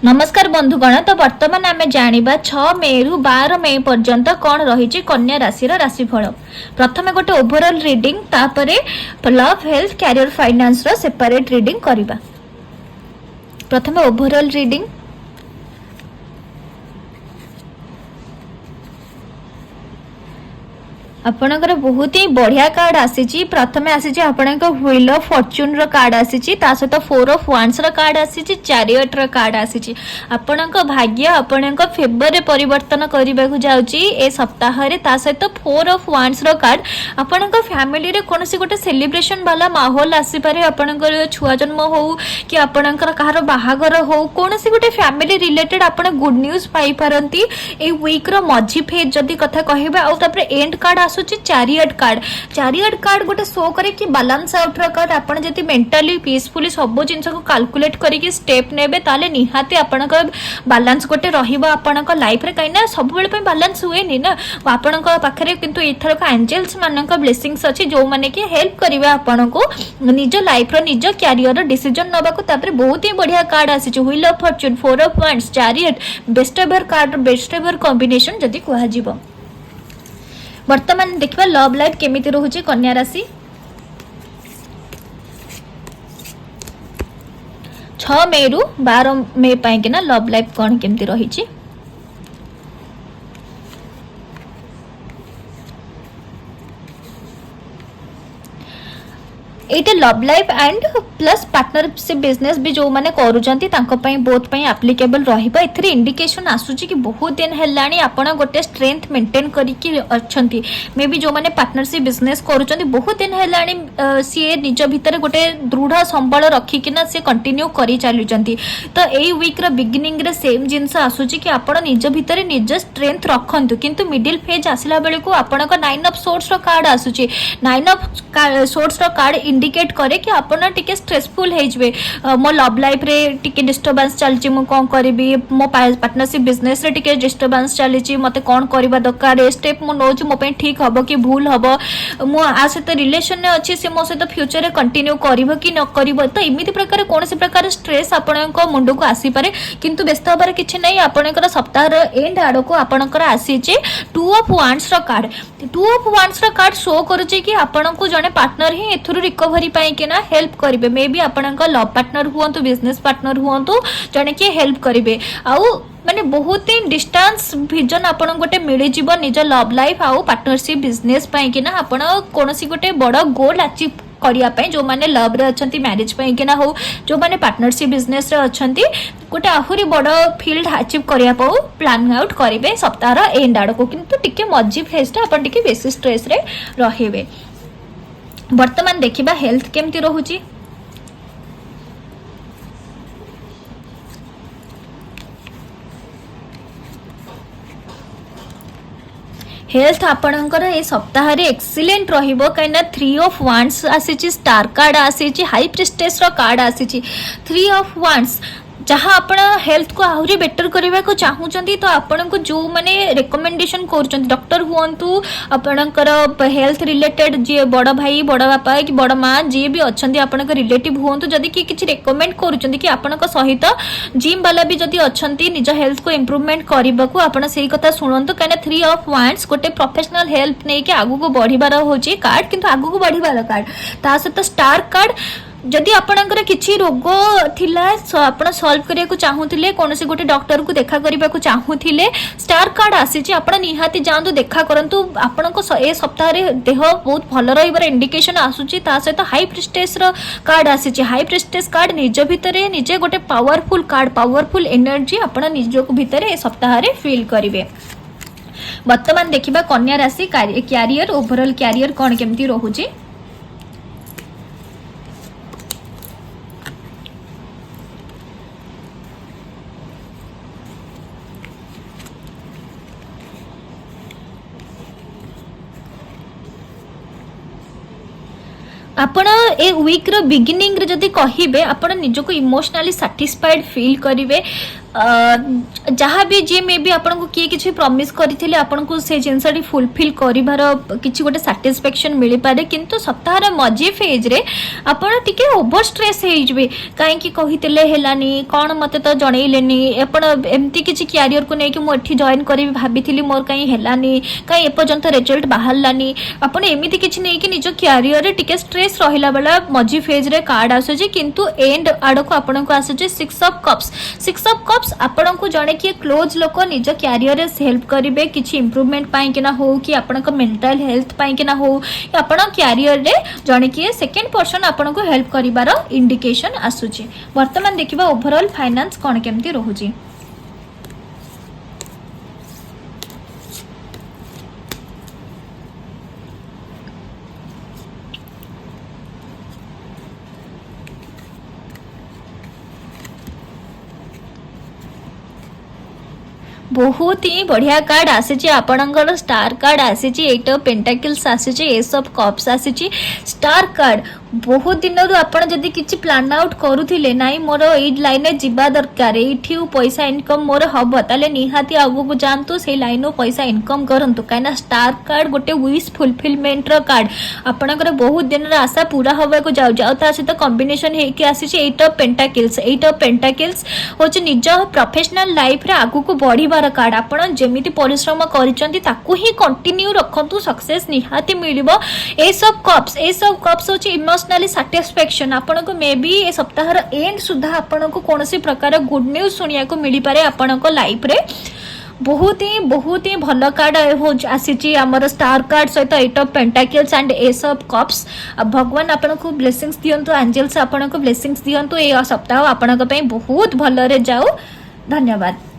नमस्कार बंधुगण। तो वर्तमान आम जाना 6 मे रु 12 मे पर्यंत कौन रही कन्या राशि राशिफल। प्रथम गोटे ओभरऑल रीडिंग तापर love health career finance separate reading करवा। प्रथम ओभरऑल रीडिंग। आपणकर बहुत ही बढ़िया कार्ड आसी। प्रथम आसी व्हील ऑफ फॉर्च्यून रो कार्ड आसी, सहित 4 ऑफ वांड्स रो कार्ड आसी, चैरियट रो कार्ड आसी। आपणक भाग्य आपणक फेवर रे परिवर्तन करने को जाउची ए सप्ताह रे। सहित 4 ऑफ वांड्स रो कार्ड आपणक फैमिली रे कोनोसी गोटे सेलिब्रेशन वाला माहौल आसी पारे। आपणकर छुआ जन्म हो कि आपणकर कहार बाहागर हो, कोनोसी गोटे फैमिली रिलेटेड आपण good news pi पारंती। A week row मझी phase जदी कथा कहबा आ तापर and card chariot card. Chariot card गोटे शो करे कि बैलेंस आउट रो कार्ड। आपण जति मेंटली पीसफुली सब जिंस को कैलकुलेट करके स्टेप नेबे ताले निहाती आपणक बैलेंस गोटे रहिबो आपणक लाइफ रे। कहिना सब बेले पे बैलेंस हुए नि ना आपणक पाखरे, किंतु एथर का एंजल्स मानक ब्लेसिंग्स अछि जो माने कि हेल्प करिवे आपणको निज लाइफ रो निज कैरियर रो डिसीजन नबाको। तापर बहुत ही बढ़िया कार्ड आसी wheel of Fortune, 4 of wands, chariot, best ever card, best ever combination जदी कहा जिवो। वर्तमान देखिबा लव लाइफ केमिति रहउची कन्या राशि। 6 मे रु 12 मे पाई कि ना लव लाइफ कौन केमिति रही। एटा love life and plus partnership business भी जो माने करूचंती तांको पई बोथ पई एप्लीकेबल रहिबा। एथरे इंडिकेशन आसुची कि बहुत दिन हेलाणी आपण गोटे स्ट्रेंथ मेंटेन करिकि अछंती। मे बी जो माने पार्टनरशिप बिजनेस करूचंती बहुत दिन हेलाणी सी निज भितर गोटे दृढ़ संबल रखी कि ना से कंटिन्यू करी चालुचंती। तो एई वीक रो बिगिनिंग रे सेम जिंस आसुची कि आपण निज भितर निज स्ट्रेंथ रखंतु, किंतु मिडिल फेज आसिला बेले को आपण को 9 ऑफ सोर्ट्स रो कार्ड आसुची। 9 ऑफ सोर्ट्स रो कार्ड इंडिकेट करे कि आपण टिके स्ट्रेसफुल हे जबे। मो लव लाइफ रे टिके डिस्टर्बेंस चलची, मु कोन करबी, मो पार्टनरशिप बिजनेस रे टिके डिस्टर्बेंस चलीची, मते कोन करबा दरकार, ए स्टेप मु नोच मो पे ठीक हबो कि भूल हबो, मु आ सहित रिलेशन ने अछि से मो सहित फ्यूचर रे कंटिन्यू करबो कि न करबो। तो इमिति प्रकार कोनसे प्रकार स्ट्रेस आपणको मुंड को आसी पारे, किंतु व्यस्त हबार किछि नै। आपणकर सप्ताह रे एंड आडो को आपणकर आसी जे 2 ऑफ वांड्स रो कार्ड। 2 ऑफ वांड्स रो कार्ड शो करूची कि आपणको जने पार्टनर ही एथुरु रिकवरी पाई के ना हेल्प करिवे। मे बी आपणक लव पार्टनर हुअंतु, बिजनेस पार्टनर हुअंतु, जने के हेल्प करिवे। आउ माने बहुत ही डिस्टेंस विजन आपण गोटे मिली जीव निज लव लाइफ आउ पार्टनरशिप बिजनेस पाई कि ना आपण कोनोसी गोटे बड़ गोल अचीव करिया पई। जो माने लव रे अछंती, मैरिज पई कि ना हो, जो माने पार्टनरशिप बिजनेस रे अछंती, गोटे आहुरी बड़ फील्ड अचीव करिया पऊ प्लान आउट करिवे सप्ताह रो एंड आड को। किंतु टिके मझी फेज आपण टिके बेसी स्ट्रेस रे रहिबे। वर्तमान देखिबा हेल्थ केमती रहूची। हेल्थ आपणकर ए सप्ताह रे एक्सीलेंट रहिबो। कहिना 3 ऑफ वांड्स आसीची, स्टार कार्ड आसीची, हाई प्रिस्टेस रो कार्ड आसीची। 3 ऑफ वांड्स जहाँ आपण हेल्थ को आहुरी बेटर करने को चाहूँगी, तो आपण को जो माने रिकमेंडेशन कर डॉक्टर हुंतु, आपणकर हेल्थ रिलेटेड जी बड़ भाई बड़ बापा कि बड़ माँ जी भी अच्छा आपण रिलेटिव हुंतु, जदि कि किसी रेकमेंड करुँच कि आपण सहित जिम वाला भी जदि अच्छा निज हेल्थ को इम्प्रूवमेंट करने को आपण से कथा शुणु। कहीं 3 ऑफ वांड्स गोटे प्रोफेशनल हेल्थ नहीं कि आगू को बढ़िबार होची कार्ड, किंतु आगू को बढ़िबार कार्ड। ता सहित स्टार कार्ड जदि आपणकर किछि रोग थिला आपण सॉल्व करिया को चाहूतिले, कोनोसी गोटे डॉक्टर को देखा करिबा को चाहूतिले, स्टार कार्ड आसीची, आपण निहाती जांतु देखा करंतु। आपणको ए सप्ताह रे देह बहुत भल रहिबार इंडिकेशन आसुची। ता सहित हाई प्रिस्टेस रो कार्ड आसीची। हाई प्रिस्टेस कार्ड निज भितरे निजे गोटे पावरफुल कार्ड, पावरफुल एनर्जी आपण निज भितर ए सप्ताह रे फील करिवे। वर्तमान देखिबा कन्या राशि कैरियर, ओवरऑल कैरियर कोन केमती रहूची। आपण ए वीक रो बिगिनिंग रे जदि कहिबे आपण निज को इमोशनली सैटिस्फाइड फील करिवे। जहाँ भी जी मे भी आपको किए किसी प्रॉमिस करते आपको से जिनसटी फुलफिल कर किसी गोटे सैटिस्फैक्शन मिल पारे किंतु सप्ताह मझी फेज रे आपण टिके ओवर स्ट्रेस होइजबे काहेकि कहितले हेलानी कौन मते तो जनइलेनी आपण एमती किसी क्यारियर को लेकिन मुझे जॉइन करी भाभी मोर कहीं हेलानी कहीं एपर्यंत रिजल्ट बाहरलानी आपण एमती किसी नहीं कि निज क्यारियर रे टिके स्ट्रेस रहिला बेला मझी फेज रे कार्ड आसुची किंतु एंड आड़क आपण को आसुची 6 ऑफ कप्स आपण को जड़े किए क्लोज लोक निज क्यारियर रे हेल्प करेंगे किसी इम्प्रूवमेंट पाई कि ना हो कि आपण मेंटल हेल्थ पाई कि ना हो आपण क्यारियर रे जड़े किए सेकेंड पर्सन आपण को हेल्प करिवार इंडिकेशन आसुची। वर्तमान देखिबा ओवरऑल फाइनेंस कोन केमती रहुची। बहुत ही बढ़िया कार्ड आसी आपणकर स्टार कार्ड आसी 8 ऑफ पेंटाकल्स आसी एस ऑफ कप्स आसी स्टार कार्ड बहुत दिन आपड़ जदि किसी प्लान आउट करुले नाई मोर ये लाइन जीवा दरकार ये पैसा इनकम मोर हम ताले निहाती आगू जातु से लाइन पैसा इनकम करूँ कहीं स्टार कार्ड गोटे विश फुलफिलमेंट कार्ड आपणकर बहुत दिन आशा पूरा हवा को जाऊ सहित कॉम्बिनेशन होगी आसी 8 ऑफ पेंटाकल्स हूँ निज प्रोफेशनल लाइफ रे आगू को बढ़िबार कार्ड आपड़ जमी परिश्रम कर कंटिन्यू रखु सक्सेस निहाती मिल एस ऑफ कप्स हूँ इमोशनली सैटिस्फैक्शन आपन को मे बी ए सप्ताह एंड सुधा आपन को कौन सी प्रकार गुड न्यूज सुनिया को मिल पारे आपन को लाइफ रे बहुत ही भल कार्ड हो आसी आमर स्टार कार्ड सहित 8 of pentacles and S of cups भगवान आपन को ब्लेसिंग्स दियंतु एंजल्स आपन को ब्लेसिंग्स दियंतु ए सप्ताह आपन को बहुत भल रे जाऊ। धन्यवाद।